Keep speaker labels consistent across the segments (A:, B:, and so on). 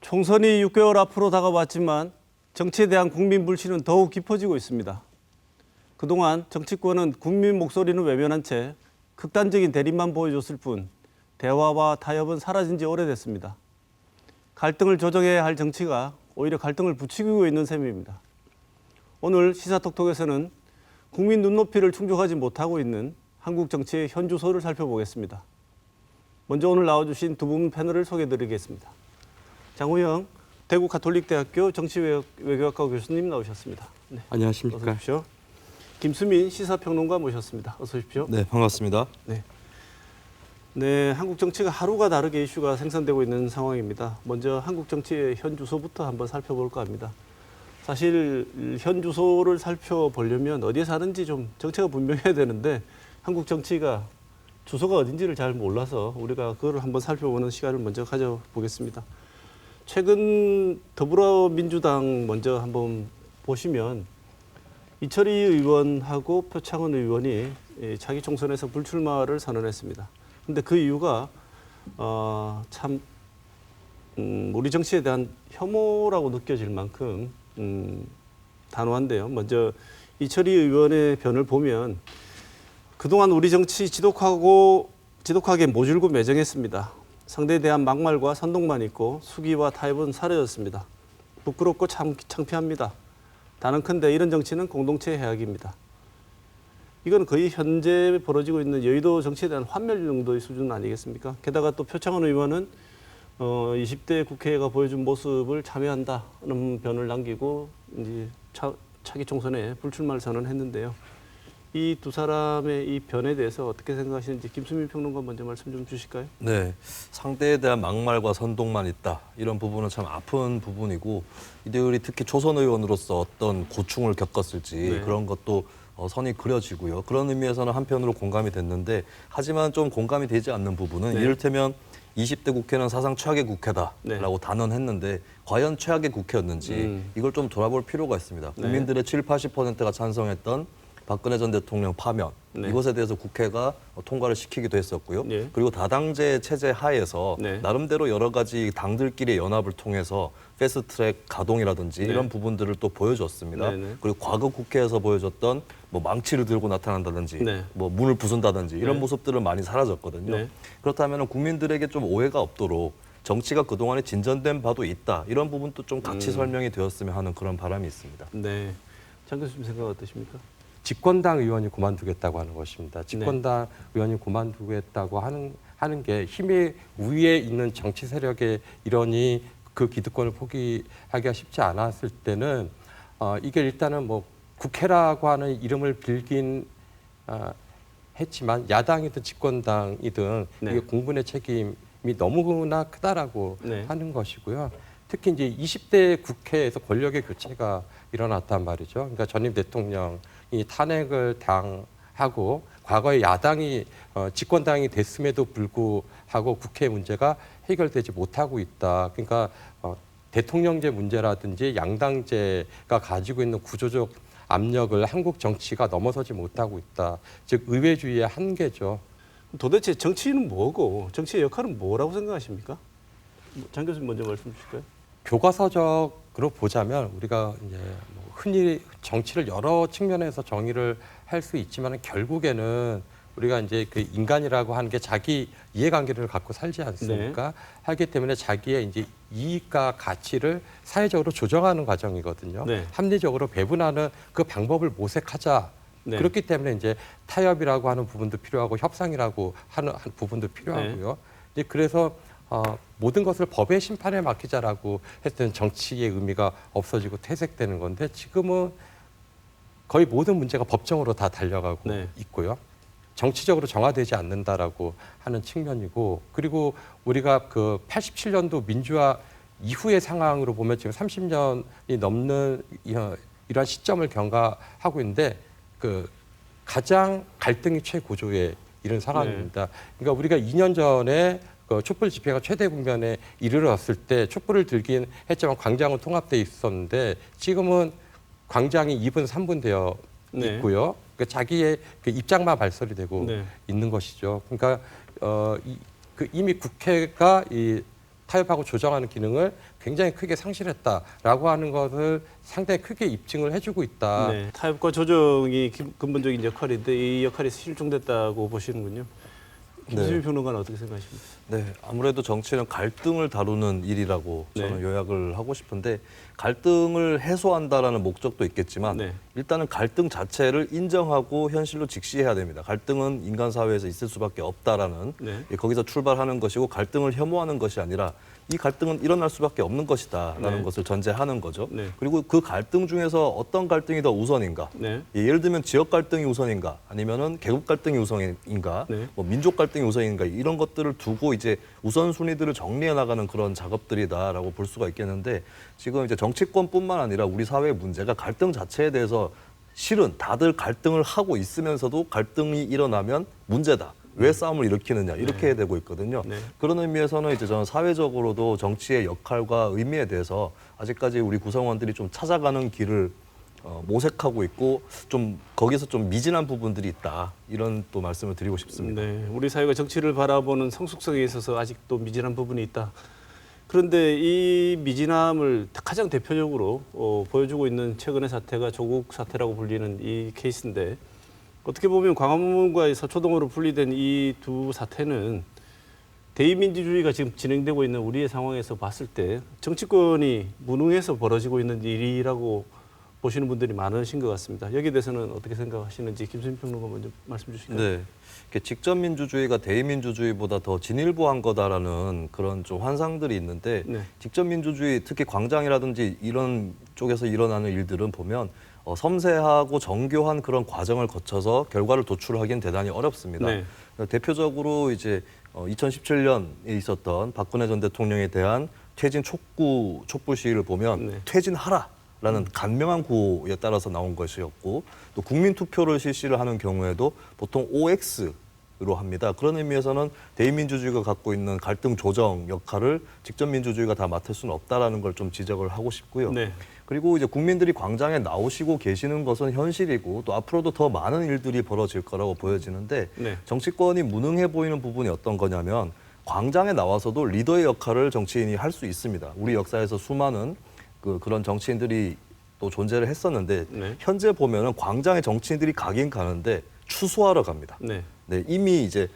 A: 총선이 6개월 앞으로 다가왔지만 정치에 대한 국민 불신은 더욱 깊어지고 있습니다. 그동안 정치권은 국민 목소리는 외면한 채 극단적인 대립만 보여줬을 뿐 대화와 타협은 사라진 지 오래됐습니다. 갈등을 조정해야 할 정치가 오히려 갈등을 부추기고 있는 셈입니다. 오늘 시사톡톡에서는 국민 눈높이를 충족하지 못하고 있는 한국 정치의 현주소를 살펴보겠습니다. 먼저 오늘 나와주신 두 분 패널을 소개해드리겠습니다. 장우영 대구 가톨릭대학교 정치외교학과 교수님 나오셨습니다. 네.
B: 안녕하십니까.
A: 어서 오십시오. 김수민 시사평론가 모셨습니다. 어서 오십시오.
B: 네, 반갑습니다.
A: 네, 한국 정치가 하루가 다르게 이슈가 생산되고 있는 상황입니다. 먼저 한국 정치의 현주소부터 한번 살펴볼까 합니다. 사실 현주소를 살펴보려면 어디에 사는지 좀 정체가 분명해야 되는데 한국 정치가 주소가 어딘지를 잘 몰라서 우리가 그걸 한번 살펴보는 시간을 먼저 가져보겠습니다. 최근 더불어민주당 먼저 한번 보시면 이철희 의원하고 표창원 의원이 자기 총선에서 불출마를 선언했습니다. 근데 그 이유가 참 우리 정치에 대한 혐오라고 느껴질 만큼 단호한데요. 먼저 이철희 의원의 변을 보면 그동안 우리 정치 지독하게 모질고 매정했습니다. 상대에 대한 막말과 선동만 있고 수기와 타협은 사라졌습니다. 부끄럽고 창피합니다. 단언컨대 이런 정치는 공동체의 해악입니다. 이건 거의 현재 벌어지고 있는 여의도 정치에 대한 환멸 정도의 수준 아니겠습니까? 게다가 또 표창원 의원은 20대 국회가 보여준 모습을 참여한다는 변을 남기고 이제 차기 총선에 불출마를 선언했는데요. 이 두 사람의 이 변에 대해서 어떻게 생각하시는지 김수민 평론가 먼저 말씀 좀 주실까요?
B: 네, 상대에 대한 막말과 선동만 있다. 이런 부분은 참 아픈 부분이고 이들이 특히 초선 의원으로서 어떤 고충을 겪었을지 그런 것도 선이 그려지고요. 그런 의미에서는 한편으로 공감이 됐는데 하지만 좀 공감이 되지 않는 부분은 이를테면 20대 국회는 사상 최악의 국회다라고 단언했는데 과연 최악의 국회였는지 이걸 좀 돌아볼 필요가 있습니다. 국민들의 70~80%가 찬성했던 박근혜 전 대통령 파면 이것에 대해서 국회가 통과를 시키기도 했었고요. 그리고 다당제 체제 하에서 나름대로 여러 가지 당들끼리의 연합을 통해서 패스트트랙 가동이라든지 이런 부분들을 또 보여줬습니다. 그리고 과거 국회에서 보여줬던 뭐 망치를 들고 나타난다든지 뭐 문을 부순다든지 이런 모습들은 많이 사라졌거든요. 그렇다면 국민들에게 좀 오해가 없도록 정치가 그동안에 진전된 바도 있다. 이런 부분도 좀 같이 설명이 되었으면 하는 그런 바람이 있습니다.
A: 네. 장 교수님 생각 어떠십니까?
C: 집권당 의원이 그만두겠다고 하는 것입니다. 집권당 의원이 그만두겠다고 하는 게 힘의 우위에 있는 정치 세력의 일원이 그 기득권을 포기하기가 쉽지 않았을 때는 이게 일단은 뭐 국회라고 하는 이름을 빌긴 했지만 야당이든 집권당이든 이게 공분의 책임이 너무나 크다라고 하는 것이고요. 특히 이제 20대 국회에서 권력의 교체가 일어났단 말이죠. 그러니까 전임 대통령이 탄핵을 당하고 과거에 야당이 집권당이 됐음에도 불구하고 국회 문제가 해결되지 못하고 있다. 그러니까 대통령제 문제라든지 양당제가 가지고 있는 구조적 압력을 한국 정치가 넘어서지 못하고 있다. 즉 의회주의의 한계죠.
A: 도대체 정치는 뭐고 정치의 역할은 뭐라고 생각하십니까? 장 교수님 먼저 말씀 주실까요?
C: 교과서적으로 보자면 우리가 이제 뭐 흔히 정치를 여러 측면에서 정의를 할 수 있지만 결국에는 우리가 이제 그 인간이라고 하는 게 자기 이해관계를 갖고 살지 않습니까? 하기 때문에 자기의 이제 이익과 가치를 사회적으로 조정하는 과정이거든요. 합리적으로 배분하는 그 방법을 모색하자. 그렇기 때문에 이제 타협이라고 하는 부분도 필요하고 협상이라고 하는 부분도 필요하고요. 이제 그래서 모든 것을 법의 심판에 맡기자라고 했던 정치의 의미가 없어지고 퇴색되는 건데 지금은 거의 모든 문제가 법정으로 다 달려가고 있고요. 정치적으로 정화되지 않는다라고 하는 측면이고 그리고 우리가 그 87년도 민주화 이후의 상황으로 보면 지금 30년이 넘는 이러한 시점을 경과하고 있는데 그 가장 갈등이 최고조에 이른 상황입니다. 그러니까 우리가 2년 전에 그 촛불 집회가 최대 국면에 이르렀을 때 촛불을 들긴 했지만 광장은 통합돼 있었는데 지금은 광장이 2분, 3분 되어 있고요. 그러니까 자기의 그 입장만 발설이 되고 있는 것이죠. 그러니까 이미 국회가 타협하고 조정하는 기능을 굉장히 크게 상실했다라고 하는 것을 상당히 크게 입증을 해주고 있다.
A: 네, 타협과 조정이 근본적인 역할인데 이 역할이 실종됐다고 보시는군요. 김수민 평론가는 어떻게 생각하십니까?
B: 네, 아무래도 정치는 갈등을 다루는 일이라고 저는
A: 네.
B: 요약을 하고 싶은데 갈등을 해소한다라는 목적도 있겠지만
A: 네.
B: 일단은 갈등 자체를 인정하고 현실로 직시해야 됩니다. 갈등은 인간 사회에서 있을 수밖에 없다라는
A: 네.
B: 거기서 출발하는 것이고 갈등을 혐오하는 것이 아니라 이 갈등은 일어날 수밖에 없는 것이다라는
A: 네.
B: 것을 전제하는 거죠.
A: 네.
B: 그리고 그 갈등 중에서 어떤 갈등이 더 우선인가?
A: 네.
B: 예를 들면 지역 갈등이 우선인가? 아니면은 계급 갈등이 우선인가?
A: 네.
B: 뭐 민족 갈등이 우선인가? 이런 것들을 두고 이제 우선순위들을 정리해 나가는 그런 작업들이다라고 볼 수가 있겠는데 지금 이제 정치권뿐만 아니라 우리 사회의 문제가 갈등 자체에 대해서 실은 다들 갈등을 하고 있으면서도 갈등이 일어나면 문제다. 왜 싸움을 일으키느냐 이렇게 되고 있거든요.
A: 네.
B: 그런 의미에서는 이제 저는 사회적으로도 정치의 역할과 의미에 대해서 아직까지 우리 구성원들이 좀 찾아가는 길을 모색하고 있고 좀 거기서 좀 미진한 부분들이 있다 이런 또 말씀을 드리고 싶습니다.
A: 네, 우리 사회가 정치를 바라보는 성숙성에 있어서 아직도 미진한 부분이 있다. 그런데 이 미진함을 가장 대표적으로 보여주고 있는 최근의 사태가 조국 사태라고 불리는 이 케이스인데 어떻게 보면 광화문과 서초동으로 분리된 이 두 사태는 대의민주주의가 지금 진행되고 있는 우리의 상황에서 봤을 때 정치권이 무능해서 벌어지고 있는 일이라고 보시는 분들이 많으신 것 같습니다. 여기에 대해서는 어떻게 생각하시는지 김수민 평론가 먼저 말씀 주실까요?
B: 네. 이렇게 직접 민주주의가 대의민주주의보다 더 진일보한 거다라는 그런 좀 환상들이 있는데
A: 네.
B: 직접 민주주의 특히 광장이라든지 이런 쪽에서 일어나는 일들은 보면 섬세하고 정교한 그런 과정을 거쳐서 결과를 도출하기는 대단히 어렵습니다.
A: 네.
B: 대표적으로 이제 2017년에 있었던 박근혜 전 대통령에 대한 퇴진 촉구 촛불 시위를 보면
A: 네.
B: 퇴진하라라는 간명한 구호에 따라서 나온 것이었고 또 국민 투표를 실시를 하는 경우에도 보통 OX로 합니다. 그런 의미에서는 대의민주주의가 갖고 있는 갈등 조정 역할을 직접 민주주의가 다 맡을 수는 없다라는 걸 좀 지적을 하고 싶고요.
A: 네.
B: 그리고 이제 국민들이 광장에 나오시고 계시는 것은 현실이고 또 앞으로도 더 많은 일들이 벌어질 거라고 보여지는데
A: 네.
B: 정치권이 무능해 보이는 부분이 어떤 거냐면 광장에 나와서도 리더의 역할을 정치인이 할 수 있습니다. 우리 역사에서 수많은 그런 정치인들이 또 존재를 했었는데
A: 네.
B: 현재 보면은 광장에 정치인들이 가긴 가는데 추수하러 갑니다.
A: 네.
B: 네, 이미 이제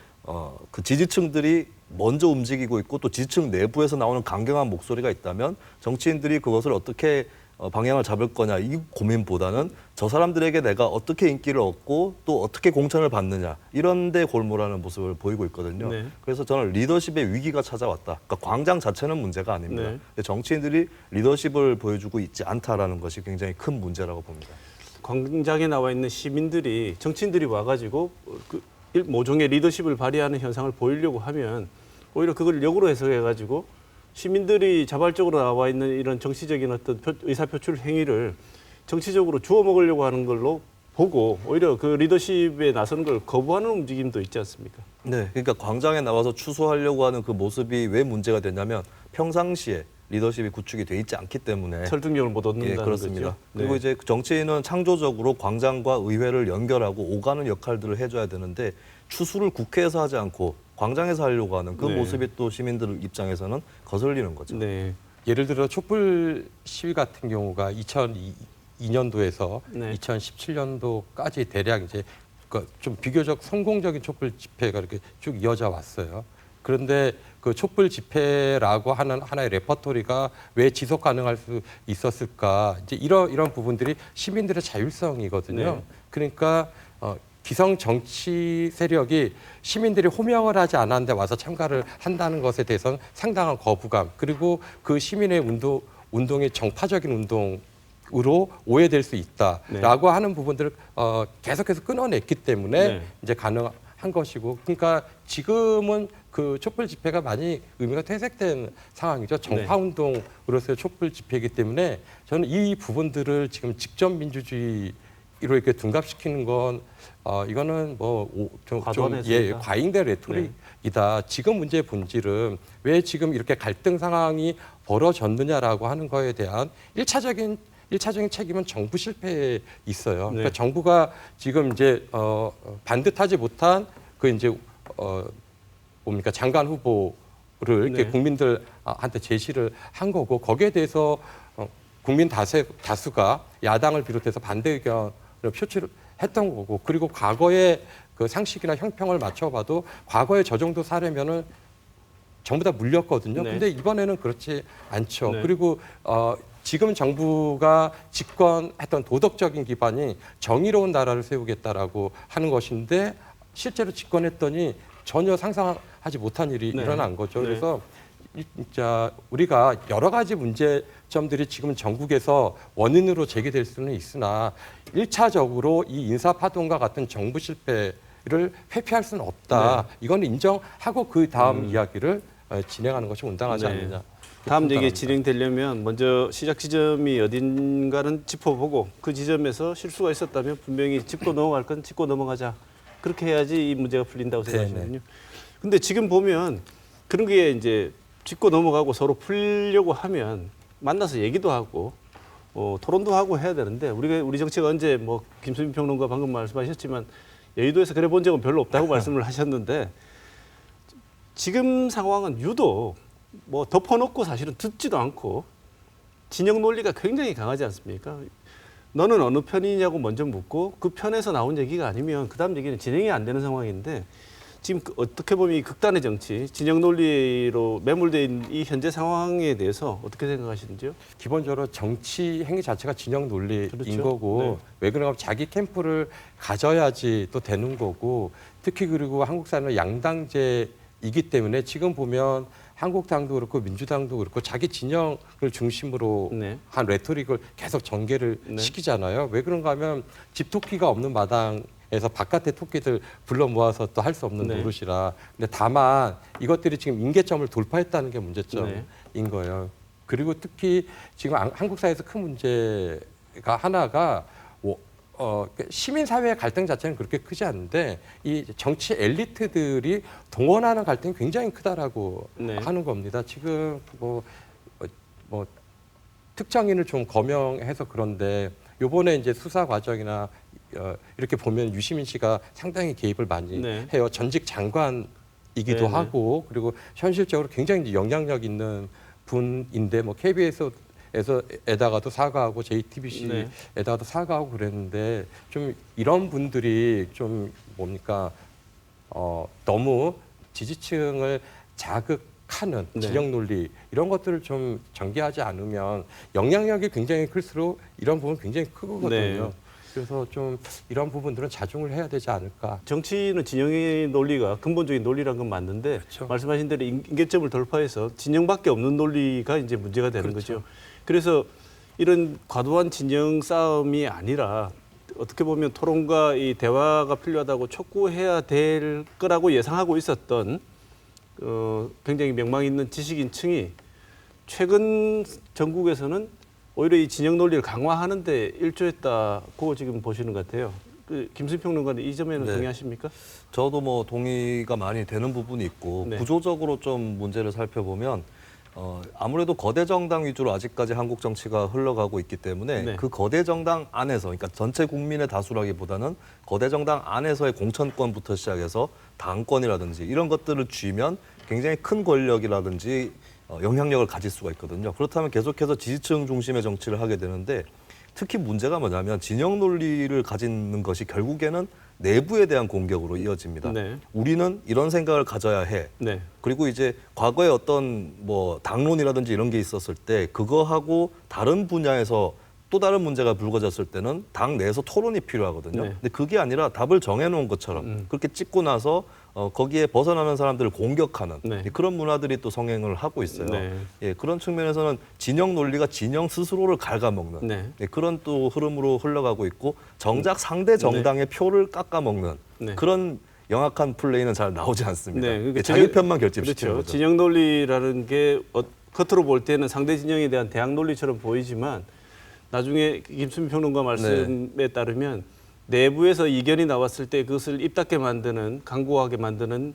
B: 그 지지층들이 먼저 움직이고 있고 또 지지층 내부에서 나오는 강경한 목소리가 있다면 정치인들이 그것을 어떻게 방향을 잡을 거냐 이 고민보다는 저 사람들에게 내가 어떻게 인기를 얻고 또 어떻게 공천을 받느냐 이런 데 골몰하는 모습을 보이고 있거든요.
A: 네.
B: 그래서 저는 리더십의 위기가 찾아왔다. 그러니까 광장 자체는 문제가 아닙니다.
A: 네.
B: 근데 정치인들이 리더십을 보여주고 있지 않다라는 것이 굉장히 큰 문제라고 봅니다.
A: 광장에 나와 있는 시민들이 정치인들이 와가지고 모종의 리더십을 발휘하는 현상을 보이려고 하면 오히려 그걸 역으로 해석해가지고 시민들이 자발적으로 나와 있는 이런 정치적인 어떤 의사표출 행위를 정치적으로 주워 먹으려고 하는 걸로 보고 오히려 그 리더십에 나서는 걸 거부하는 움직임도 있지 않습니까?
B: 네, 그러니까 광장에 나와서 추수하려고 하는 그 모습이 왜 문제가 되냐면 평상시에 리더십이 구축이 돼 있지 않기 때문에
A: 설득력을 못 얻는다는
B: 예, 그렇습니다.
A: 거죠.
B: 그리고
A: 네.
B: 이제 정치인은 창조적으로 광장과 의회를 연결하고 오가는 역할들을 해줘야 되는데 추수를 국회에서 하지 않고 광장에서 하려고 하는 그
A: 네.
B: 모습이 또 시민들 입장에서는 거슬리는 거죠.
A: 네.
C: 예를 들어 촛불 시위 같은 경우가 2002년도에서
A: 네.
C: 2017년도까지 대략 이제 좀 비교적 성공적인 촛불 집회가 이렇게 쭉 이어져 왔어요. 그런데 그 촛불 집회라고 하는 하나의 레퍼토리가 왜 지속 가능할 수 있었을까? 이제 이런 부분들이 시민들의 자율성이거든요.
A: 네.
C: 그러니까 기성 정치 세력이 시민들이 호명을 하지 않았는데 와서 참가를 한다는 것에 대해서는 상당한 거부감, 그리고 그 시민의 운동이 정파적인 운동으로 오해될 수 있다라고 하는 부분들을 계속해서 끊어냈기 때문에
A: 네.
C: 이제 가능한 것이고, 그러니까 지금은 그 촛불 집회가 많이 의미가 퇴색된 상황이죠. 정파 운동으로서의 촛불 집회이기 때문에 저는 이 부분들을 지금 직접 민주주의 이로 이렇게 둔갑시키는 건 이거는
A: 과도하겠습니다.
C: 과잉된 레토릭이다. 지금 문제의 본질은 왜 지금 이렇게 갈등 상황이 벌어졌느냐라고 하는 거에 대한 일차적인 책임은 정부 실패에 있어요.
A: 네.
C: 그러니까 정부가 지금 이제 반듯하지 못한 그 이제 뭡니까 장관 후보 이렇게
A: 네.
C: 국민들한테 제시를 한 거고 거기에 대해서 국민 다수가 야당을 비롯해서 반대 의견을 표출을 했던 거고 그리고 과거의 그 상식이나 형평을 맞춰봐도 과거의 저 정도 사례면은 전부 다 물렸거든요.
A: 네.
C: 근데 이번에는 그렇지 않죠.
A: 네.
C: 그리고 지금 정부가 집권했던 도덕적인 기반이 정의로운 나라를 세우겠다라고 하는 것인데 실제로 집권했더니 전혀 상상하지 못한 일이
A: 네.
C: 일어난 거죠.
A: 네.
C: 그래서 진짜 우리가 여러 가지 문제점들이 지금 전국에서 원인으로 제기될 수는 있으나 1차적으로 이 인사파동과 같은 정부 실패를 회피할 수는 없다. 이건 인정하고 그 다음 이야기를 진행하는 것이 온당하지
A: 네.
C: 않느냐.
A: 다음 얘기
C: 생각합니다.
A: 진행되려면 먼저 시작 지점이 어딘가는 짚어보고 그 지점에서 실수가 있었다면 분명히 짚고 넘어갈 건 짚고 넘어가자. 그렇게 해야지 이 문제가 풀린다고 생각하거든요. 근데 지금 보면 그런 게 이제 짚고 넘어가고 서로 풀려고 하면 만나서 얘기도 하고 토론도 하고 해야 되는데 우리 정치가 언제 뭐 김수민 평론가 방금 말씀하셨지만 여의도에서 그래 본 적은 별로 없다고 말씀을 하셨는데 지금 상황은 유독 뭐 덮어놓고 사실은 듣지도 않고 진영 논리가 굉장히 강하지 않습니까? 너는 어느 편이냐고 먼저 묻고 그 편에서 나온 얘기가 아니면 그다음 얘기는 진행이 안 되는 상황인데 지금 어떻게 보면 이 극단의 정치, 진영 논리로 매몰돼 있는 이 현재 상황에 대해서 어떻게 생각하시는지요?
C: 기본적으로 정치 행위 자체가 진영 논리인
A: 그렇죠.
C: 거고
A: 네.
C: 왜 그런가 하면 자기 캠프를 가져야지 또 되는 거고 특히 그리고 한국 사회는 양당제이기 때문에 지금 보면 한국당도 그렇고 민주당도 그렇고 자기 진영을 중심으로
A: 네.
C: 한 레토릭을 계속 전개를
A: 네.
C: 시키잖아요. 왜 그런가 하면 집토끼가 없는 마당에서 바깥의 토끼들 불러 모아서 또 할 수 없는
A: 네.
C: 노릇이라. 근데 다만 이것들이 지금 임계점을 돌파했다는 게 문제점인
A: 네.
C: 거예요. 그리고 특히 지금 한국 사회에서 큰 문제가 하나가 시민 사회의 갈등 자체는 그렇게 크지 않은데 이 정치 엘리트들이 동원하는 갈등이 굉장히 크다라고
A: 네.
C: 하는 겁니다. 지금 뭐 특정인을 좀 거명해서 그런데 요번에 이제 수사 과정이나 이렇게 보면 유시민 씨가 상당히 개입을 많이
A: 네.
C: 해요. 전직 장관이기도
A: 네네.
C: 하고 그리고 현실적으로 굉장히 이제 영향력 있는 분인데 뭐 KBS에다가도 사과하고 JTBC에다가도 사과하고 그랬는데 좀 이런 분들이 좀 뭡니까 너무 지지층을 자극하는
A: 네.
C: 진영 논리 이런 것들을 좀 전개하지 않으면 영향력이 굉장히 클수록 이런 부분 굉장히 크거든요.
A: 네.
C: 그래서 좀 이런 부분들은 자중을 해야 되지 않을까.
A: 정치는 진영의 논리가 근본적인 논리란 건 맞는데
C: 그렇죠.
A: 말씀하신 대로 임계점을 돌파해서 진영밖에 없는 논리가 이제 문제가 되는
C: 그렇죠.
A: 거죠. 그래서 이런 과도한 진영 싸움이 아니라 어떻게 보면 토론과 이 대화가 필요하다고 촉구해야 될 거라고 예상하고 있었던 굉장히 명망 있는 지식인층이 최근 전국에서는 오히려 이 진영 논리를 강화하는 데 일조했다고 지금 보시는 것 같아요. 김수민 평론가는 이 점에는
B: 네.
A: 동의하십니까?
B: 저도 뭐 동의가 많이 되는 부분이 있고
A: 네.
B: 구조적으로 좀 문제를 살펴보면 아무래도 거대 정당 위주로 아직까지 한국 정치가 흘러가고 있기 때문에
A: 네.
B: 그 거대 정당 안에서 그러니까 전체 국민의 다수라기보다는 거대 정당 안에서의 공천권부터 시작해서 당권이라든지 이런 것들을 쥐면 굉장히 큰 권력이라든지 영향력을 가질 수가 있거든요. 그렇다면 계속해서 지지층 중심의 정치를 하게 되는데 특히 문제가 뭐냐면 진영 논리를 가지는 것이 결국에는 내부에 대한 공격으로 이어집니다.
A: 네.
B: 우리는 이런 생각을 가져야 해.
A: 네.
B: 그리고 이제 과거에 어떤 뭐 당론이라든지 이런 게 있었을 때 그거하고 다른 분야에서 또 다른 문제가 불거졌을 때는 당 내에서 토론이 필요하거든요.
A: 네.
B: 근데 그게 아니라 답을 정해놓은 것처럼 그렇게 찍고 나서 거기에 벗어나는 사람들을 공격하는
A: 네.
B: 그런 문화들이 또 성행을 하고 있어요.
A: 네.
B: 예, 그런 측면에서는 진영 논리가 진영 스스로를 갉아먹는
A: 네.
B: 예, 그런 또 흐름으로 흘러가고 있고 정작 상대 정당의 표를 깎아먹는
A: 네.
B: 그런 영악한 플레이는 잘 나오지 않습니다.
A: 네, 그러니까
B: 예, 자기 편만 결집시키는
A: 그렇죠.
B: 거죠.
A: 진영 논리라는 게 겉으로 볼 때는 상대 진영에 대한 대항 논리처럼 보이지만 나중에 김수민 평론가 말씀에 따르면 내부에서 이견이 나왔을 때 그것을 입닫게 만드는 강고하게 만드는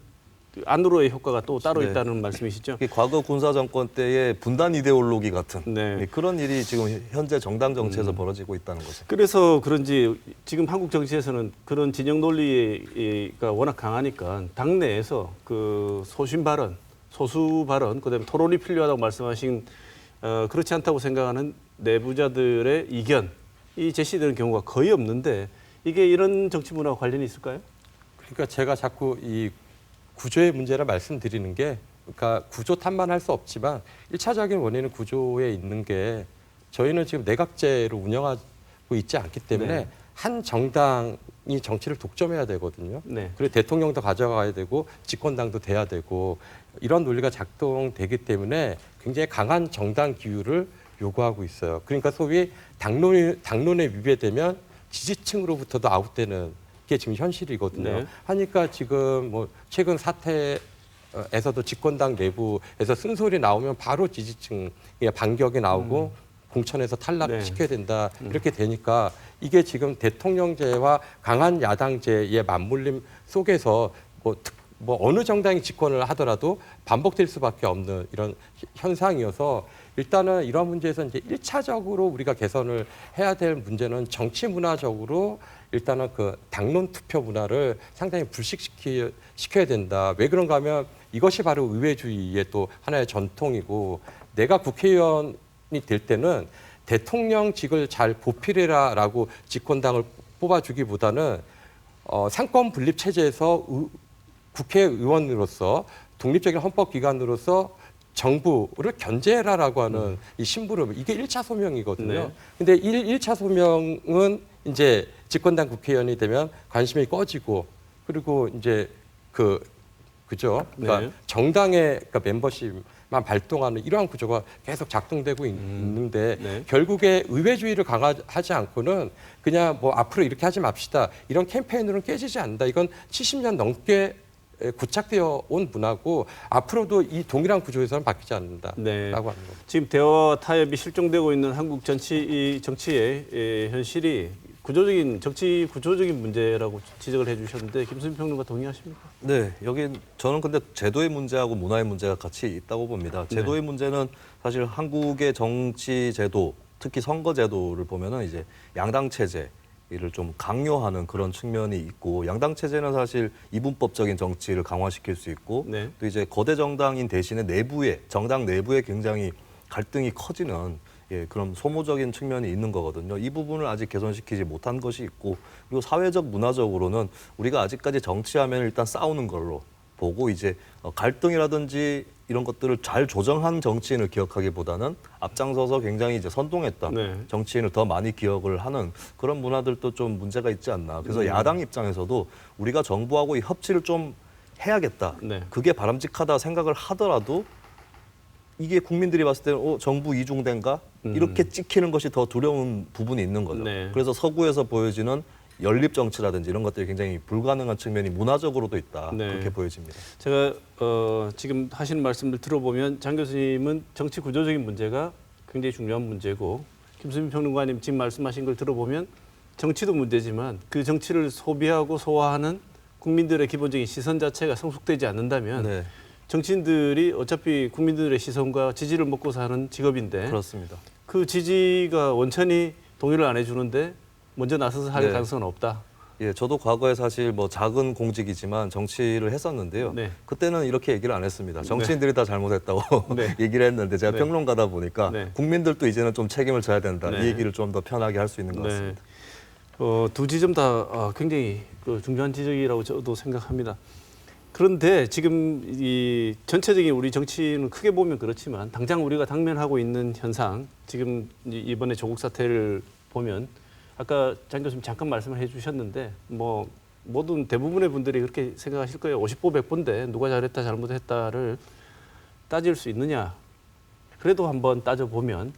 A: 안으로의 효과가 또 따로
B: 네.
A: 있다는 말씀이시죠?
B: 이게 과거 군사 정권 때의 분단 이데올로기 같은
A: 네.
B: 예, 그런 일이 지금 현재 정당 정치에서 벌어지고 있다는 거죠.
A: 그래서 그런지 지금 한국 정치에서는 그런 진영 논리가 워낙 강하니까 당내에서 그 소신 발언 소수 발언, 그다음에 토론이 필요하다고 말씀하신 그렇지 않다고 생각하는 내부자들의 이견이 제시되는 경우가 거의 없는데 이게 이런 정치 문화와 관련이 있을까요?
C: 그러니까 제가 자꾸 이 구조의 문제를 말씀드리는 게, 그러니까 구조 탓만 할 수 없지만 1차적인 원인은 구조에 있는 게, 저희는 지금 내각제로 운영하고 있지 않기 때문에
A: 네.
C: 한 정당이 정치를 독점해야 되거든요.
A: 네.
C: 그리고 대통령도 가져가야 되고 집권당도 돼야 되고, 이런 논리가 작동되기 때문에 굉장히 강한 정당 기율을 요구하고 있어요. 그러니까 소위 당론에 위배되면 지지층으로부터도 아웃되는 게 지금 현실이거든요.
A: 네.
C: 하니까 지금 뭐 최근 사태에서도 집권당 내부에서 쓴소리 나오면 바로 지지층의 반격이 나오고 공천에서 탈락시켜야 된다, 이렇게 되니까 이게 지금 대통령제와 강한 야당제의 맞물림 속에서 뭐 어느 정당이 집권을 하더라도 반복될 수밖에 없는 이런 현상이어서, 일단은 이런 문제에서 이제 1차적으로 우리가 개선을 해야 될 문제는 정치 문화적으로 일단은 그 당론 투표 문화를 상당히 불식시켜야 된다. 왜 그런가 하면 이것이 바로 의회주의의 또 하나의 전통이고, 내가 국회의원이 될 때는 대통령직을 잘 보필해라라고 집권당을 뽑아주기보다는 상권 분립 체제에서 국회의원으로서 독립적인 헌법기관으로서 정부를 견제해라라고 하는 이 심부름, 이게 1차 소명이거든요.
A: 네.
C: 근데 1차 소명은 이제 집권당 국회의원이 되면 관심이 꺼지고, 그리고 이제 그죠? 그러니까
A: 네.
C: 정당의 그러니까 멤버십만 발동하는 이러한 구조가 계속 작동되고 있는데,
A: 네.
C: 결국에 의회주의를 강화하지 않고는 그냥 뭐 앞으로 이렇게 하지 맙시다, 이런 캠페인으로는 깨지지 않는다. 이건 70년 넘게 고착되어 온 문화고, 앞으로도 이 동일한 구조에서는 바뀌지 않는다라고
A: 네.
C: 하는 겁니다.
A: 지금 대화와 타협이 실종되고 있는 한국 정치의 현실이 정치 구조적인 문제라고 지적을 해주셨는데, 김수민 평론가 동의하십니까?
B: 네, 여긴 저는 근데 제도의 문제하고 문화의 문제가 같이 있다고 봅니다. 제도의 문제는 사실 한국의 정치 제도, 특히 선거 제도를 보면은 이제 양당 체제를 좀 강요하는 그런 측면이 있고, 양당 체제는 사실 이분법적인 정치를 강화시킬 수 있고,
A: 네.
B: 또 이제 거대 정당인 대신에 정당 내부에 굉장히 갈등이 커지는 그런 소모적인 측면이 있는 거거든요. 이 부분을 아직 개선시키지 못한 것이 있고, 그리고 사회적 문화적으로는 우리가 아직까지 정치하면 일단 싸우는 걸로 보고, 이제 갈등이라든지 이런 것들을 잘 조정한 정치인을 기억하기보다는 앞장서서 굉장히 이제 선동했던
A: 네.
B: 정치인을 더 많이 기억을 하는 그런 문화들도 좀 문제가 있지 않나. 그래서 야당 입장에서도 우리가 정부하고 이 협치를 좀 해야겠다.
A: 네.
B: 그게 바람직하다 생각을 하더라도 이게 국민들이 봤을 때는 정부 이중된가? 이렇게 찍히는 것이 더 두려운 부분이 있는 거죠.
A: 네.
B: 그래서 서구에서 보여지는 연립 정치라든지 이런 것들이 굉장히 불가능한 측면이 문화적으로도 있다.
A: 네.
B: 그렇게 보여집니다.
A: 제가 지금 하시는 말씀들 들어보면 장 교수님은 정치 구조적인 문제가 굉장히 중요한 문제고, 김수민 평론가님 지금 말씀하신 걸 들어보면 정치도 문제지만 그 정치를 소비하고 소화하는 국민들의 기본적인 시선 자체가 성숙되지 않는다면
B: 네,
A: 정치인들이 어차피 국민들의 시선과 지지를 먹고 사는 직업인데,
B: 그렇습니다.
A: 그 지지가 원천히 동의를 안 해주는데 먼저 나서서 할
B: 네.
A: 가능성은 없다.
B: 예, 저도 과거에 사실 뭐 작은 공직이지만 정치를 했었는데요.
A: 네.
B: 그때는 이렇게 얘기를 안 했습니다. 정치인들이 다 잘못했다고
A: 네.
B: 얘기를 했는데, 제가
A: 네.
B: 평론가다 보니까
A: 네.
B: 국민들도 이제는 좀 책임을 져야 된다.
A: 네.
B: 이 얘기를 좀 더 편하게 할 수 있는 것 같습니다.
A: 두 지점 다 굉장히 중요한 지적이라고 저도 생각합니다. 그런데 지금 이 전체적인 우리 정치는 크게 보면 그렇지만, 당장 우리가 당면하고 있는 현상, 지금 이번에 조국 사태를 보면 아까 장 교수님 잠깐 말씀을 해주셨는데, 뭐 모든 대부분의 분들이 그렇게 생각하실 거예요. 50보 100보인데 누가 잘했다 잘못했다를 따질 수 있느냐? 그래도 한번 따져보면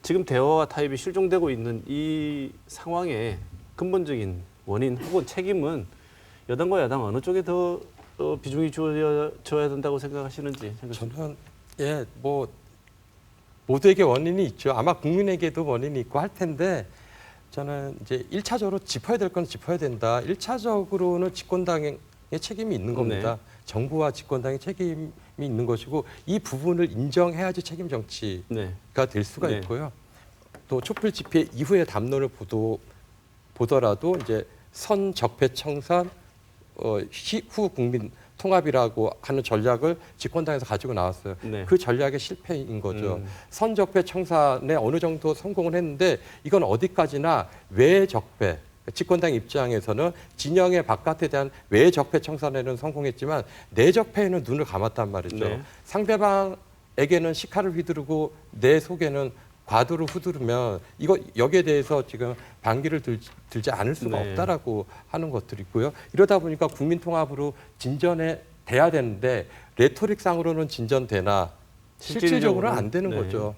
A: 지금 대화와 타협이 실종되고 있는 이 상황의 근본적인 원인 혹은 책임은 여당과 야당 어느 쪽에 더 비중이 주어져야 된다고 생각하시는지.
C: 저는 뭐 모두에게 원인이 있죠. 아마 국민에게도 원인이 있고 할 텐데, 저는 이제 1차적으로 짚어야 될 건 짚어야 된다. 1차적으로는 집권당의 책임이 있는 겁니다.
A: 네.
C: 정부와 집권당의 책임이 있는 것이고, 이 부분을 인정해야지 책임 정치가
A: 네.
C: 될 수가
A: 네.
C: 있고요. 또 촛불 집회 이후의 담론을 보더라도 이제 선적폐 청산 후 국민 통합이라고 하는 전략을 집권당에서 가지고 나왔어요.
A: 네.
C: 그 전략의 실패인 거죠. 선적폐 청산에 어느 정도 성공을 했는데 이건 어디까지나 외적폐. 집권당 입장에서는 진영의 바깥에 대한 외적폐 청산에는 성공했지만 내적폐에는 눈을 감았단 말이죠.
A: 네.
C: 상대방에게는 시카를 휘두르고 내 속에는 과도를 휘두르면 이거 여기에 대해서 지금 반기를 들지 않을 수가
A: 네.
C: 없다라고 하는 것들이고요. 이러다 보니까 국민 통합으로 진전해 돼야 되는데 레토릭상으로는 진전되나 실질적으로는 안 되는
A: 네.
C: 거죠.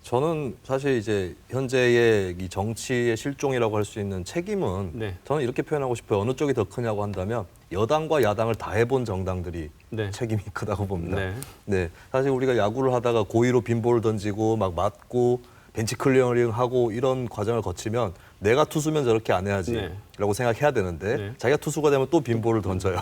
B: 저는 사실 이제 현재의 이 정치의 실종이라고 할 수 있는 책임은
A: 네.
B: 저는 이렇게 표현하고 싶어요. 어느 쪽이 더 크냐고 한다면 여당과 야당을 다 해본 정당들이
A: 네.
B: 책임이 크다고 봅니다.
A: 네.
B: 네, 사실 우리가 야구를 하다가 고의로 빈볼을 던지고 막 맞고 벤치 클리어링하고 이런 과정을 거치면 내가 투수면 저렇게 안 해야지라고 생각해야 되는데
A: 네.
B: 자기가 투수가 되면 또 빈볼을 던져요.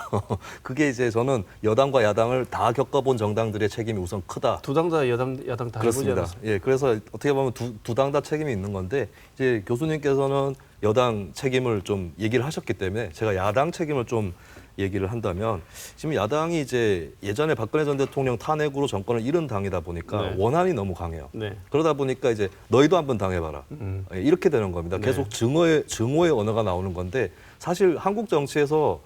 B: 그게 이제 저는 여당과 야당을 다 겪어본 정당들의 책임이 우선 크다.
A: 두 당 다 야당 다 해보지
B: 그렇습니다.
A: 않았습니까?
B: 예, 그래서 어떻게 보면 두 당 다 책임이 있는 건데 이제 교수님께서는 여당 책임을 좀 얘기를 하셨기 때문에 제가 야당 책임을 좀 얘기를 한다면 지금 야당이 이제 예전에 박근혜 전 대통령 탄핵으로 정권을 잃은 당이다 보니까
A: 네.
B: 원한이 너무 강해요.
A: 네.
B: 그러다 보니까 이제 너희도 한번 당해봐라. 예, 이렇게 되는 겁니다.
A: 네.
B: 계속 증오의 언어가 나오는 건데 사실 한국 정치에서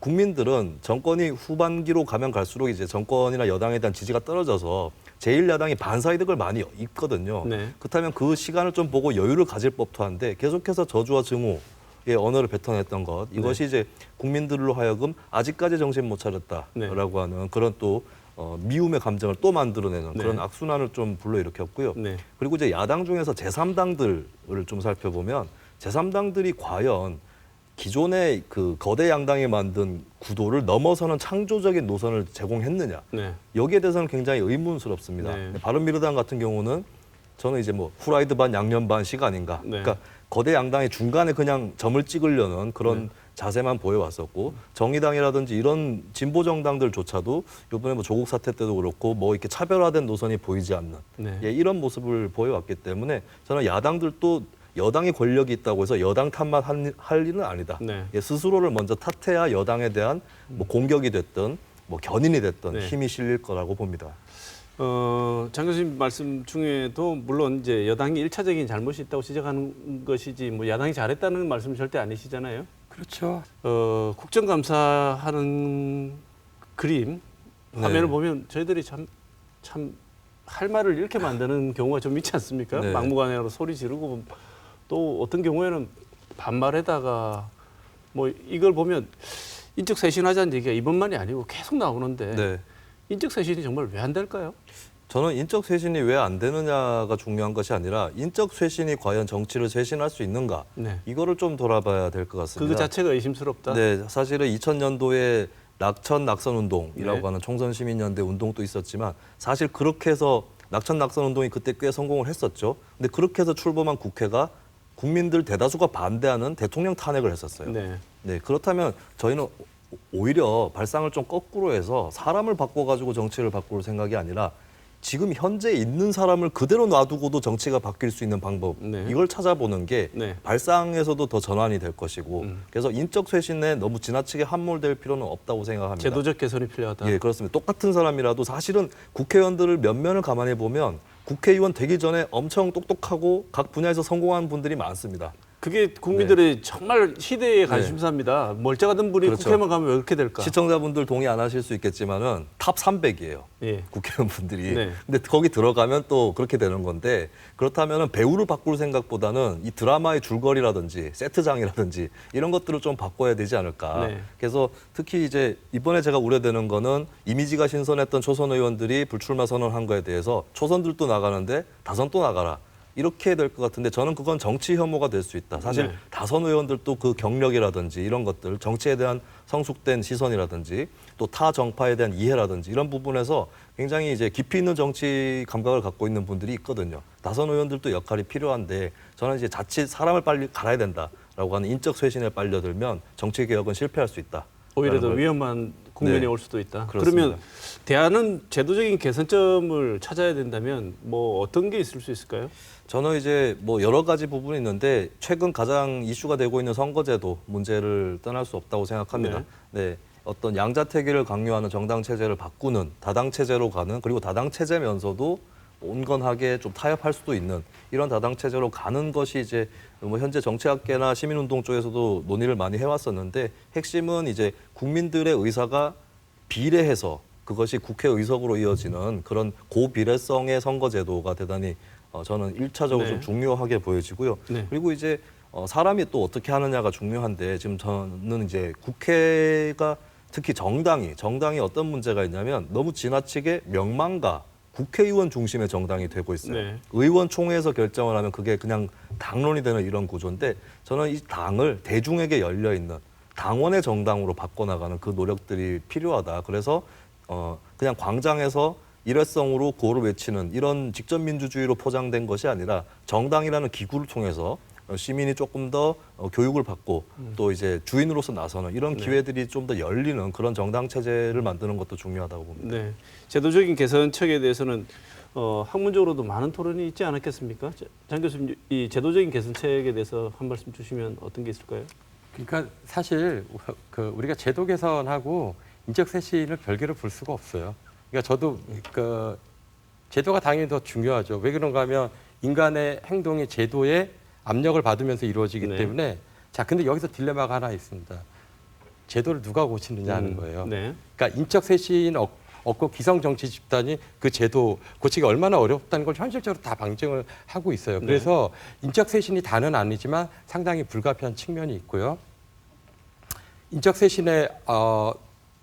B: 국민들은 정권이 후반기로 가면 갈수록 이제 정권이나 여당에 대한 지지가 떨어져서 제1야당이 반사이득을 많이 입거든요.
A: 네.
B: 그렇다면 그 시간을 좀 보고 여유를 가질 법도 한데 계속해서 저주와 증오의 언어를 뱉어냈던 것 이것이
A: 네.
B: 이제 국민들로 하여금 아직까지 정신 못 차렸다라고
A: 네.
B: 하는 그런 또 미움의 감정을 또 만들어내는
A: 네.
B: 그런 악순환을 좀 불러일으켰고요.
A: 네.
B: 그리고 이제 야당 중에서 제3당들을 좀 살펴보면 제3당들이 과연 기존의 그 거대 양당이 만든 구도를 넘어서는 창조적인 노선을 제공했느냐.
A: 네.
B: 여기에 대해서는 굉장히 의문스럽습니다.
A: 네.
B: 바른미래당 같은 경우는 저는 이제 뭐 후라이드 반 양념 반식 아닌가.
A: 네.
B: 그러니까 거대 양당이 중간에 그냥 점을 찍으려는 그런
A: 네.
B: 자세만 보여왔었고 정의당이라든지 이런 진보 정당들조차도 이번에 뭐 조국 사태 때도 그렇고 뭐 이렇게 차별화된 노선이 보이지 않는
A: 네.
B: 예, 이런 모습을 보여왔기 때문에 저는 야당들도 여당이 권력이 있다고 해서 여당 탓만 할 일은 아니다.
A: 네.
B: 예, 스스로를 먼저 탓해야 여당에 대한 뭐 공격이 됐든 뭐 견인이 됐든
A: 네.
B: 힘이 실릴 거라고 봅니다.
A: 장 교수님 말씀 중에도 물론 이제 여당이 일차적인 잘못이 있다고 지적하는 것이지 뭐 야당이 잘했다는 말씀은 절대 아니시잖아요.
C: 그렇죠.
A: 국정감사하는 그림 화면을
B: 네.
A: 보면 저희들이 참 할 말을 이렇게 만드는 경우가 좀 있지 않습니까?
B: 네.
A: 막무가내로 소리 지르고 또 어떤 경우에는 반말에다가 뭐 이걸 보면 인적 쇄신하자는 얘기가 이번만이 아니고 계속 나오는데
B: 네.
A: 인적 쇄신이 정말 왜 안 될까요?
B: 저는 인적 쇄신이 왜 안 되느냐가 중요한 것이 아니라 인적 쇄신이 과연 정치를 쇄신할 수 있는가
A: 네.
B: 이거를 좀 돌아봐야 될 것 같습니다.
A: 그 자체가 의심스럽다.
B: 네, 사실은 2000년도에 낙천 운동이라고
A: 네.
B: 하는 총선 시민연대 운동도 있었지만 사실 그렇게 해서 낙천 운동이 그때 꽤 성공을 했었죠. 근데 그렇게 해서 출범한 국회가 국민들 대다수가 반대하는 대통령 탄핵을 했었어요.
A: 네.
B: 네, 그렇다면 저희는 오히려 발상을 좀 거꾸로 해서 사람을 바꿔가지고 정치를 바꿀 생각이 아니라 지금 현재 있는 사람을 그대로 놔두고도 정치가 바뀔 수 있는 방법
A: 네.
B: 이걸 찾아보는 게
A: 네.
B: 발상에서도 더 전환이 될 것이고 그래서 인적 쇄신에 너무 지나치게 함몰될 필요는 없다고 생각합니다.
A: 제도적 개선이 필요하다.
B: 예, 그렇습니다. 똑같은 사람이라도 사실은 국회의원들을 면면을 감안해 보면 국회의원 되기 전에 엄청 똑똑하고 각 분야에서 성공한 분들이 많습니다.
A: 그게 국민들의 정말 희대의 관심사입니다. 멀쩡하던 분이
B: 그렇죠.
A: 국회만 가면 왜 그렇게 될까?
B: 시청자분들 동의 안 하실 수 있겠지만은 탑 300이에요.
A: 예.
B: 국회의원분들이.
A: 네.
B: 근데 거기 들어가면 또 그렇게 되는 건데 그렇다면은 배우를 바꿀 생각보다는 이 드라마의 줄거리라든지 세트장이라든지 이런 것들을 좀 바꿔야 되지 않을까.
A: 네.
B: 그래서 특히 이제 이번에 제가 우려되는 거는 이미지가 신선했던 초선 의원들이 불출마 선언한 거에 대해서 초선들도 나가는데 다선도 나가라. 이렇게 될 것 같은데 저는 그건 정치 혐오가 될 수 있다. 사실
A: 네.
B: 다선 의원들도 그 경력이라든지 이런 것들, 정치에 대한 성숙된 시선이라든지 또 타 정파에 대한 이해라든지 이런 부분에서 굉장히 이제 깊이 있는 정치 감각을 갖고 있는 분들이 있거든요. 다선 의원들도 역할이 필요한데 저는 이제 자칫 사람을 빨리 갈아야 된다라고 하는 인적 쇄신에 빨려들면 정치 개혁은 실패할 수 있다.
A: 오히려 더 위험한 국면이
B: 네.
A: 올 수도 있다.
B: 그렇습니다.
A: 그러면 대안은 제도적인 개선점을 찾아야 된다면 뭐 어떤 게 있을 수 있을까요?
B: 저는 이제 뭐 여러 가지 부분이 있는데 최근 가장 이슈가 되고 있는 선거제도 문제를 떠날 수 없다고 생각합니다. 네. 어떤 양자택일을 강요하는 정당 체제를 바꾸는 다당 체제로 가는, 그리고 다당 체제면서도 온건하게 좀 타협할 수도 있는 이런 다당 체제로 가는 것이 이제 뭐 현재 정치학계나 시민운동 쪽에서도 논의를 많이 해왔었는데, 핵심은 이제 국민들의 의사가 비례해서 그것이 국회 의석으로 이어지는 그런 고비례성의 선거제도가 대단히 저는 1차적으로
A: 네.
B: 좀 중요하게 보여지고요.
A: 네.
B: 그리고 이제 사람이 또 어떻게 하느냐가 중요한데, 지금 저는 이제 국회가 특히 정당이 어떤 문제가 있냐면 너무 지나치게 명망가 국회의원 중심의 정당이 되고 있어요.
A: 네.
B: 의원총회에서 결정을 하면 그게 그냥 당론이 되는 이런 구조인데, 저는 이 당을 대중에게 열려 있는 당원의 정당으로 바꿔나가는 그 노력들이 필요하다. 그래서 그냥 광장에서 일회성으로 구호를 외치는 이런 직접 민주주의로 포장된 것이 아니라 정당이라는 기구를 통해서 시민이 조금 더 교육을 받고 또 이제 주인으로서 나서는 이런 기회들이 좀 더 열리는 그런 정당 체제를 만드는 것도 중요하다고 봅니다.
A: 네. 제도적인 개선책에 대해서는 학문적으로도 많은 토론이 있지 않았겠습니까? 장 교수님, 이 제도적인 개선책에 대해서 한 말씀 주시면 어떤 게 있을까요?
C: 그러니까 사실 우리가 제도 개선하고 인적 쇄신을 별개로 볼 수가 없어요. 그러니까 저도 제도가 당연히 더 중요하죠. 왜 그런가 하면 인간의 행동이 제도에 압력을 받으면서 이루어지기
A: 네.
C: 때문에, 자, 근데 여기서 딜레마가 하나 있습니다. 제도를 누가 고치느냐 하는 거예요.
A: 네.
C: 그러니까 인적 쇄신 없고 기성 정치 집단이 그 제도 고치기가 얼마나 어렵다는 걸 현실적으로 다 방증을 하고 있어요.
A: 네.
C: 그래서 인적 쇄신이 다는 아니지만 상당히 불가피한 측면이 있고요. 인적 쇄신의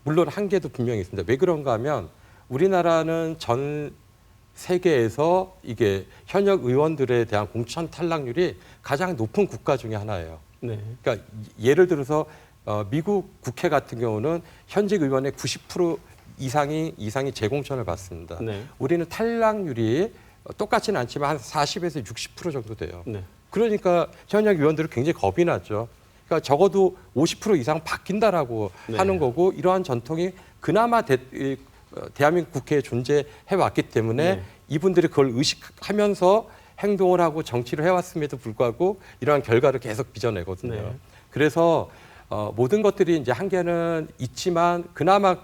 C: 물론 한계도 분명히 있습니다. 왜 그런가 하면 우리나라는 전 세계에서 이게 현역 의원들에 대한 공천 탈락률이 가장 높은 국가 중에 하나예요.
A: 네.
C: 그러니까 예를 들어서 미국 국회 같은 경우는 현직 의원의 90% 이상이 재공천을 받습니다.
A: 네.
C: 우리는 탈락률이 똑같지는 않지만 한 40에서 60% 정도 돼요.
A: 네.
C: 그러니까 현역 의원들은 굉장히 겁이 나죠. 그러니까 적어도 50% 이상 바뀐다라고
A: 네.
C: 하는 거고, 이러한 전통이 그나마 대한민국 국회에 존재해 왔기 때문에
A: 네.
C: 이분들이 그걸 의식하면서 행동을 하고 정치를 해왔음에도 불구하고 이러한 결과를 계속 빚어내거든요.
A: 네.
C: 그래서 모든 것들이 이제 한계는 있지만 그나마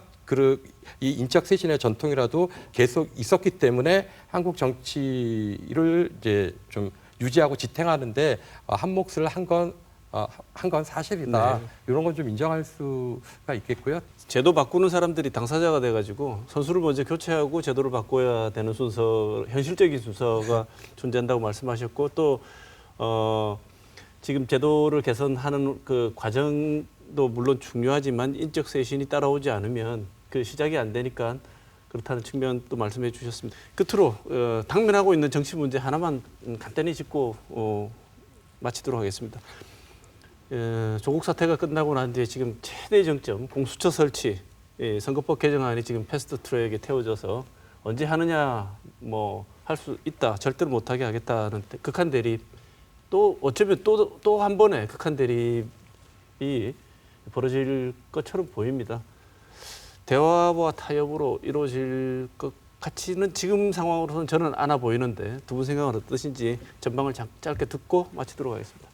C: 이 인적 쇄신의 전통이라도 계속 있었기 때문에 한국 정치를 이제 좀 유지하고 지탱하는데 한 몫을 한 건 사실이다.
A: 네.
C: 이런 건 좀 인정할 수가 있겠고요.
A: 제도 바꾸는 사람들이 당사자가 돼가지고 선수를 먼저 교체하고 제도를 바꿔야 되는 순서, 현실적인 순서가 존재한다고 말씀하셨고, 또 지금 제도를 개선하는 그 과정도 물론 중요하지만 인적 쇄신이 따라오지 않으면 그 시작이 안 되니까 그렇다는 측면도 말씀해 주셨습니다. 끝으로 당면하고 있는 정치 문제 하나만 간단히 짚고 마치도록 하겠습니다. 조국 사태가 끝나고 난 뒤에 지금 최대 정점 공수처 설치, 선거법 개정안이 지금 패스트트랙에 태워져서 언제 하느냐, 뭐 할 수 있다, 절대로 못하게 하겠다는 극한 대립, 또 어쩌면 또 한 번의 극한 대립이 벌어질 것처럼 보입니다. 대화와 타협으로 이루어질 것 같이는 지금 상황으로서는 저는 않아 보이는데, 두 분 생각은 어떠신지 전망을 짧게 듣고 마치도록 하겠습니다.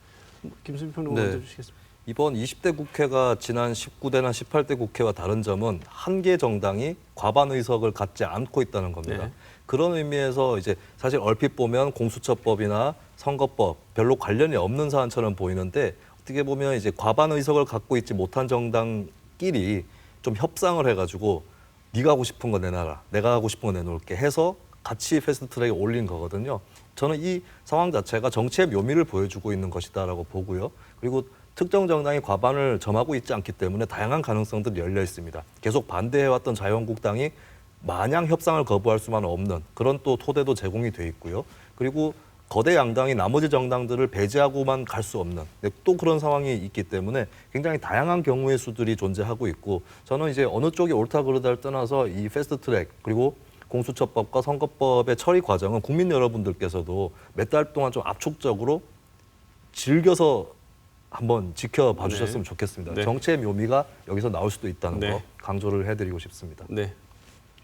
A: 김수민 평론가
B: 네.
A: 먼저 주시겠습니다.
B: 이번 20대 국회가 지난 19대나 18대 국회와 다른 점은 한 개 정당이 과반 의석을 갖지 않고 있다는 겁니다.
A: 네.
B: 그런 의미에서 이제 사실 얼핏 보면 공수처법이나 선거법 별로 관련이 없는 사안처럼 보이는데, 어떻게 보면 이제 과반 의석을 갖고 있지 못한 정당끼리 좀 협상을 해가지고 네가 하고 싶은 거 내놔라, 내가 하고 싶은 거 내놓을게 해서 같이 패스트트랙에 올린 거거든요. 저는 이 상황 자체가 정치의 묘미를 보여주고 있는 것이다라고 보고요. 그리고 특정 정당이 과반을 점하고 있지 않기 때문에 다양한 가능성들이 열려 있습니다. 계속 반대해왔던 자유한국당이 마냥 협상을 거부할 수만 없는 그런 또 토대도 제공이 돼 있고요. 그리고 거대 양당이 나머지 정당들을 배제하고만 갈 수 없는 또 그런 상황이 있기 때문에 굉장히 다양한 경우의 수들이 존재하고 있고, 저는 이제 어느 쪽이 옳다 그르다를 떠나서 이 패스트트랙 그리고 공수처법과 선거법의 처리 과정은 국민 여러분들께서도 몇 달 동안 좀 압축적으로 즐겨서 한번 지켜봐 주셨으면 좋겠습니다.
A: 네.
B: 정치의 묘미가 여기서 나올 수도 있다는
A: 네.
B: 거 강조를 해드리고 싶습니다.
A: 네,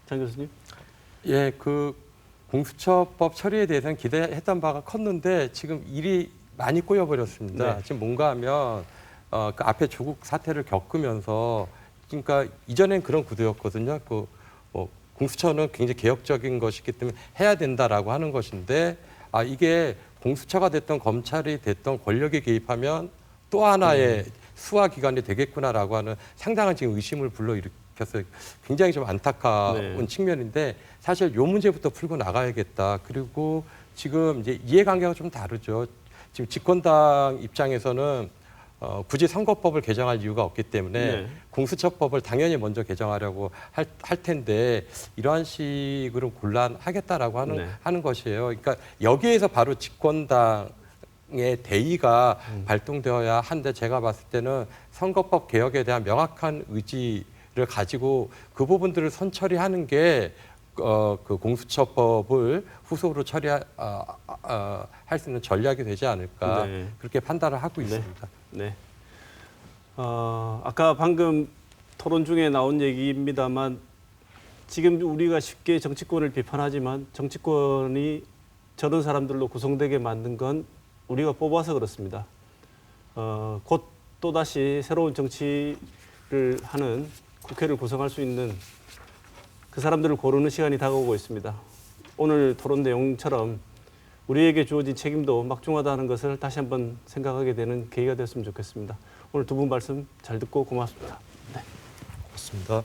A: 장 교수님.
C: 예, 공수처법 처리에 대해서는 기대했던 바가 컸는데 지금 일이 많이 꼬여버렸습니다.
A: 네.
C: 지금 뭔가 하면 그 앞에 조국 사태를 겪으면서 그러니까 이전엔 그런 구도였거든요. 공수처는 굉장히 개혁적인 것이기 때문에 해야 된다라고 하는 것인데 이게 공수처가 됐던 검찰이 됐던 권력에 개입하면 또 하나의 수사 기관이 되겠구나라고 하는 상당한 지금 의심을 불러일으켜서 굉장히 좀 안타까운
A: 네.
C: 측면인데 사실 요 문제부터 풀고 나가야겠다. 그리고 지금 이제 이해관계가 좀 다르죠. 지금 집권당 입장에서는 굳이 선거법을 개정할 이유가 없기 때문에
A: 네.
C: 공수처법을 당연히 먼저 개정하려고 할 텐데 이러한 식으로 곤란하겠다라고 하는 것이에요. 그러니까 여기에서 바로 집권당의 대의가 발동되어야 하는데 제가 봤을 때는 선거법 개혁에 대한 명확한 의지를 가지고 그 부분들을 선처리하는 게 그 공수처법을 후속으로 처리할 수 있는 전략이 되지 않을까
A: 네.
C: 그렇게 판단을 하고
A: 네.
C: 있습니다.
A: 네. 아까 방금 토론 중에 나온 얘기입니다만 지금 우리가 쉽게 정치권을 비판하지만 정치권이 저런 사람들로 구성되게 만든 건 우리가 뽑아서 그렇습니다. 곧 또다시 새로운 정치를 하는 국회를 구성할 수 있는 그 사람들을 고르는 시간이 다가오고 있습니다. 오늘 토론 내용처럼 우리에게 주어진 책임도 막중하다는 것을 다시 한번 생각하게 되는 계기가 됐으면 좋겠습니다. 오늘 두 분 말씀 잘 듣고 고맙습니다. 네.
B: 그렇습니다.